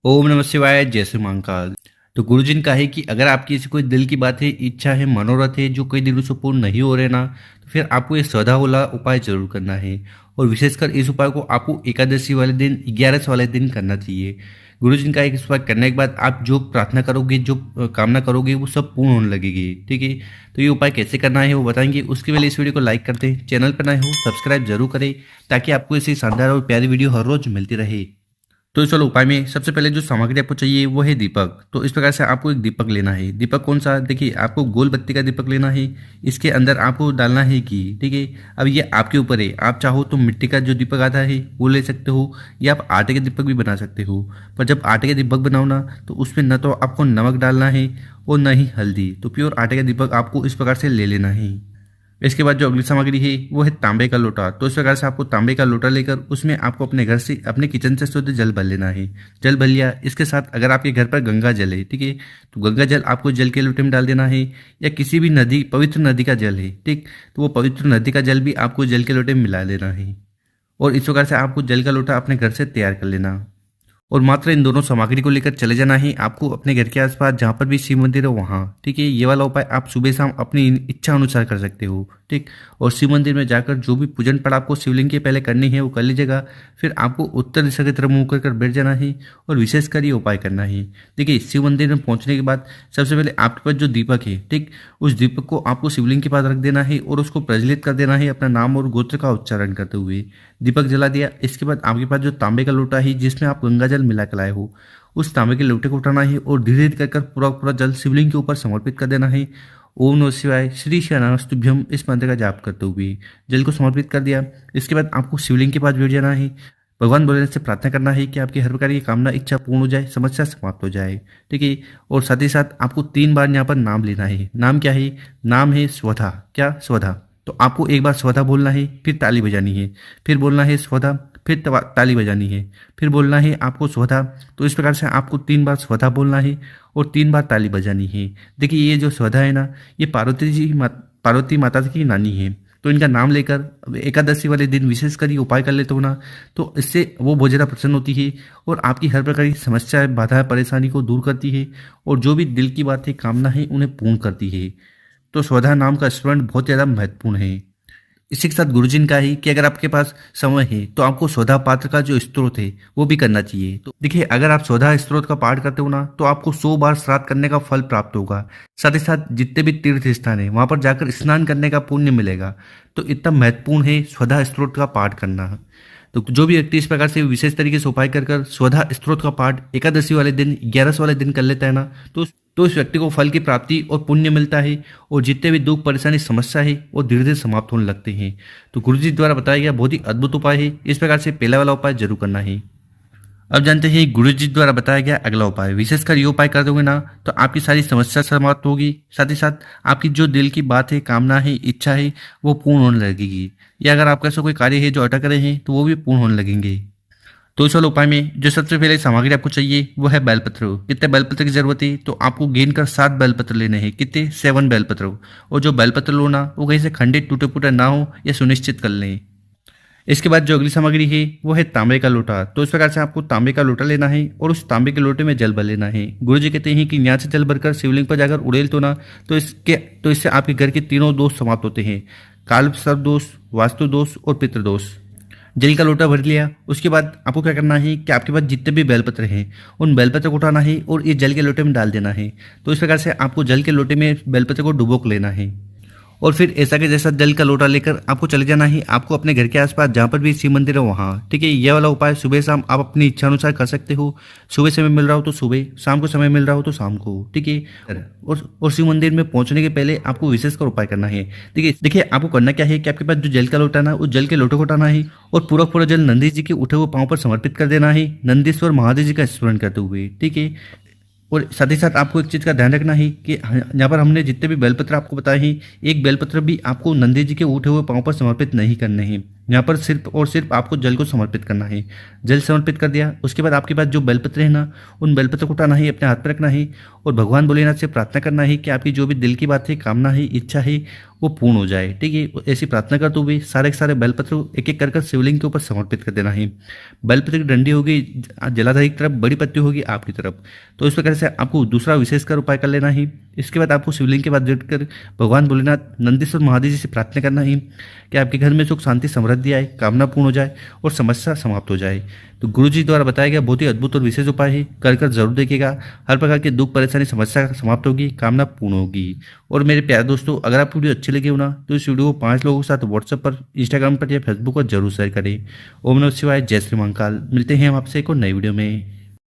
ओम नमः शिवाय, जय श्री महाकाल। तो गुरुजी ने कहा है कि अगर आपकी ऐसी कोई दिल की बात है, इच्छा है, मनोरथ है जो कई दिनों से पूर्ण नहीं हो रहे ना, तो फिर आपको ये श्रद्धा वाला उपाय जरूर करना है। और विशेषकर इस उपाय को आपको एकादशी वाले दिन, 11 वाले दिन करना चाहिए। गुरुजी ने कहा है कि इस उपाय करने के बाद आप जो प्रार्थना करोगे, जो कामना करोगे, वो सब पूर्ण होने लगेगी। ठीक है। तो ये उपाय कैसे करना है वो बताएंगे। उसके पहले इस वीडियो को लाइक करते हैं, चैनल पर नए हो सब्सक्राइब जरूर करें, ताकि आपको ऐसी शानदार और प्यारी वीडियो हर रोज मिलती रहे। तो चलो उपाय में सबसे पहले जो सामग्री आपको चाहिए वो है दीपक। तो इस प्रकार से आपको एक दीपक लेना है। दीपक कौन सा? देखिए, आपको गोल बत्ती का दीपक लेना है। इसके अंदर आपको डालना है घी। ठीक है। अब ये आपके ऊपर है, आप चाहो तो मिट्टी का जो दीपक आता है वो ले सकते हो, या आप आटे के दीपक भी बना सकते हो। पर जब आटे के दीपक बनाओ ना, तो उसमें न तो आपको नमक डालना है और न ही हल्दी। तो प्योर आटे का दीपक आपको इस प्रकार से ले लेना है। इसके बाद जो अगली सामग्री है वो है तांबे का लोटा। तो इस प्रकार से आपको तांबे का लोटा लेकर उसमें आपको अपने घर से, अपने किचन से शुद्ध जल भर लेना है। जल भर लिया, इसके साथ अगर आपके घर पर गंगा जल है, ठीक है, तो गंगा जल आपको जल के लोटे में डाल देना है, या किसी भी नदी, पवित्र नदी का जल है, ठीक, तो वो पवित्र नदी का जल भी आपको जल के लोटे में मिला लेना है। और इस प्रकार से आपको जल का लोटा अपने घर से तैयार कर लेना, और मात्र इन दोनों सामग्री को लेकर चले जाना है आपको अपने घर के आसपास जहाँ पर भी शिव मंदिर है वहाँ। ठीक है। ये वाला उपाय आप सुबह शाम अपनी इच्छा अनुसार कर सकते हो। ठीक। और शिव मंदिर में जाकर जो भी पूजन पाठ आपको शिवलिंग के पहले करनी है वो कर लीजिएगा। फिर आपको उत्तर दिशा की तरफ मुँह कर बैठ जाना है और विशेषकर ये उपाय करना है। देखिए, शिव मंदिर में पहुँचने के बाद सबसे पहले आपके पास जो दीपक है, ठीक, उस दीपक को आपको शिवलिंग के पास रख देना है और उसको प्रज्वलित कर देना है अपना नाम और गोत्र का उच्चारण करते हुए। दीपक जला दिया, इसके बाद आपके पास जो तांबे का लोटा है जिसमें आप गंगा जल मिला के लाए हो, उस तांबे के लोटे को उठाना है और धीरे धीरे कर पूरा पूरा जल शिवलिंग के ऊपर समर्पित कर देना है। ओम नमः शिवाय श्री शरणास्तुभ्यम इस मंत्र का जाप करते हुए जल को समर्पित कर दिया। इसके बाद आपको शिवलिंग के पास बैठ जाना है। भगवान भोलेनाथ से प्रार्थना करना है कि आपकी हर प्रकार की कामना, इच्छा पूर्ण हो जाए, समस्या समाप्त हो जाए। ठीक है। और साथ ही साथ आपको 3 बार यहाँ पर नाम लेना है। नाम क्या है? नाम है स्वधा। क्या? स्वधा। तो आपको एक बार स्वधा बोलना है, फिर ताली बजानी है, फिर बोलना है स्वधा, फिर ताली बजानी है, फिर बोलना है आपको स्वधा। तो इस प्रकार से आपको 3 बार स्वधा बोलना है और 3 बार ताली बजानी है। देखिए, ये जो स्वधा है ना, ये पार्वती माता की नानी है। तो इनका नाम लेकर एकादशी वाले दिन विशेषकर ये उपाय कर लेते हो ना, तो इससे वो बहुत ज़्यादा प्रसन्न होती है और आपकी हर प्रकार की समस्या, बाधा, परेशानी को दूर करती है, और जो भी दिल की बात है, कामना है, उन्हें पूर्ण करती है। तो स्वधा नाम का स्मरण बहुत ज़्यादा महत्वपूर्ण है। इसी के साथ गुरुजी ने कहा है कि अगर आपके पास समय है तो आपको स्वधा पात्र का जो स्तोत्र है वो भी करना चाहिए। तो देखिए, अगर आप स्वधा स्तोत्र का पाठ करते हो ना, तो आपको 100 बार श्राद्ध करने का फल प्राप्त होगा। साथ ही साथ जितने भी तीर्थ स्थान है वहां पर जाकर स्नान करने का पुण्य मिलेगा। तो इतना महत्वपूर्ण है स्वधा स्तोत्र का पाठ करना। तो जो भी व्यक्ति इस प्रकार से विशेष तरीके से उपाय कर कर स्वधा स्तोत्र का पाठ एकादशी वाले दिन, 11 वाले दिन कर लेता है ना, तो इस व्यक्ति को फल की प्राप्ति और पुण्य मिलता है, और जितने भी दुख, परेशानी, समस्या है वो धीरे धीरे समाप्त होने लगते हैं। तो गुरुजी द्वारा बताया गया बहुत ही अद्भुत उपाय है। इस प्रकार से पहला वाला उपाय जरूर करना है। अब जानते हैं गुरुजी द्वारा बताया गया अगला उपाय। विशेषकर ये उपाय कर दोगे ना, तो आपकी सारी समस्या समाप्त होगी। साथ ही साथ आपकी जो दिल की बात है, कामना है, इच्छा है, वो पूर्ण होने लगेगी। या अगर आपका ऐसा कोई कार्य है जो अटक रहे हैं, तो वो भी पूर्ण होने लगेंगे। तो इस वाले उपाय में जो सबसे पहले सामग्री आपको चाहिए वो है बेलपत्र। कितने बेलपत्र की जरूरत है? तो आपको गिन कर 7 बेलपत्र लेने हैं। कितने? 7 बेलपत्र। और जो बेलपत्र लो ना, वो कहीं से खंडित, टूटे फूटे ना हो, यह सुनिश्चित कर लें। इसके बाद जो अगली सामग्री है वो है तांबे का लोटा। तो इस प्रकार से आपको तांबे का लोटा लेना है और उस तांबे के लोटे में जल भर लेना है। गुरुजी कहते हैं कि यहाँ से जल भरकर शिवलिंग पर जाकर उड़ेल तो ना, तो इससे आपके घर के तीनों दोष समाप्त होते हैं: काल सर्प दोष, वास्तु दोष और पितृदोष। जल का लोटा भर लिया, उसके बाद आपको क्या करना है कि आपके पास जितने भी बेलपत्र हैं उन बेलपत्र को उठाना है और इस जल के लोटे में डाल देना है। तो इस प्रकार से आपको जल के लोटे में बेलपत्र को डुबो लेना है, और फिर ऐसा के जैसा जल का लोटा लेकर आपको चले जाना है आपको अपने घर के आसपास जहाँ पर भी शिव मंदिर है वहाँ। ठीक है। यह वाला उपाय सुबह शाम आप अपनी इच्छा अनुसार कर सकते हो। सुबह समय मिल रहा हो तो सुबह, शाम को समय मिल रहा हो तो शाम को। ठीक है। और शिव मंदिर में पहुंचने के पहले आपको विशेषकर उपाय करना है। देखिए आपको करना क्या है कि आपके पास जो जल का लोटा ना, उस जल के लोटे को उठाना है और पूरा पूरा जल नंदी जी के उठे हुए पाँव पर समर्पित कर देना है, नंदीश्वर महादेव जी का स्मरण करते हुए। ठीक है। और साथ ही साथ आपको एक चीज़ का ध्यान रखना है कि यहाँ पर हमने जितने भी बेलपत्र आपको बताए हैं, एक बेलपत्र भी आपको नंदी जी के उठे हुए पाँव पर समर्पित नहीं करने हैं। यहाँ पर सिर्फ और सिर्फ आपको जल को समर्पित करना है। जल समर्पित कर दिया, उसके बाद आपके पास जो बेलपत्र है ना, उन बेलपत्र को उठाना है, अपने हाथ पर रखना है और भगवान भोलेनाथ से प्रार्थना करना है कि आपकी जो भी दिल की बात है, कामना है, इच्छा है, वो पूर्ण हो जाए। ठीक है, ऐसी प्रार्थना करते हुए सारे के सारे बेलपत्र एक एक कर शिवलिंग के ऊपर समर्पित कर देना है। बेलपत्र की डंडी होगी जलाधारी की तरफ, बड़ी पत्ती होगी आपकी तरफ। तो इस प्रकार से आपको दूसरा विशेषकर उपाय कर लेना है। इसके बाद आपको शिवलिंग के बाद जुटकर भगवान भोलेनाथ नंदीश्वर महादेव जी से प्रार्थना करना है कि आपके घर में सुख शांति समृद्धि आए, कामना पूर्ण हो जाए और समस्या समाप्त हो जाए। तो गुरु जी द्वारा बताया गया बहुत ही अद्भुत और विशेष उपाय है, कर जरूर देखिएगा। हर प्रकार के दुख परेशानी समस्या समाप्त होगी, कामना पूर्ण होगी। और मेरे प्यारे दोस्तों, अगर आपको वीडियो अच्छी लगी हो ना, तो इस वीडियो को 5 लोगों के साथ व्हाट्सएप पर, इंस्टाग्राम पर या फेसबुक पर जरूर शेयर करें। ओम नमः शिवाय, जय श्री महाकाल। मिलते हैं हम आपसे एक और नई वीडियो में।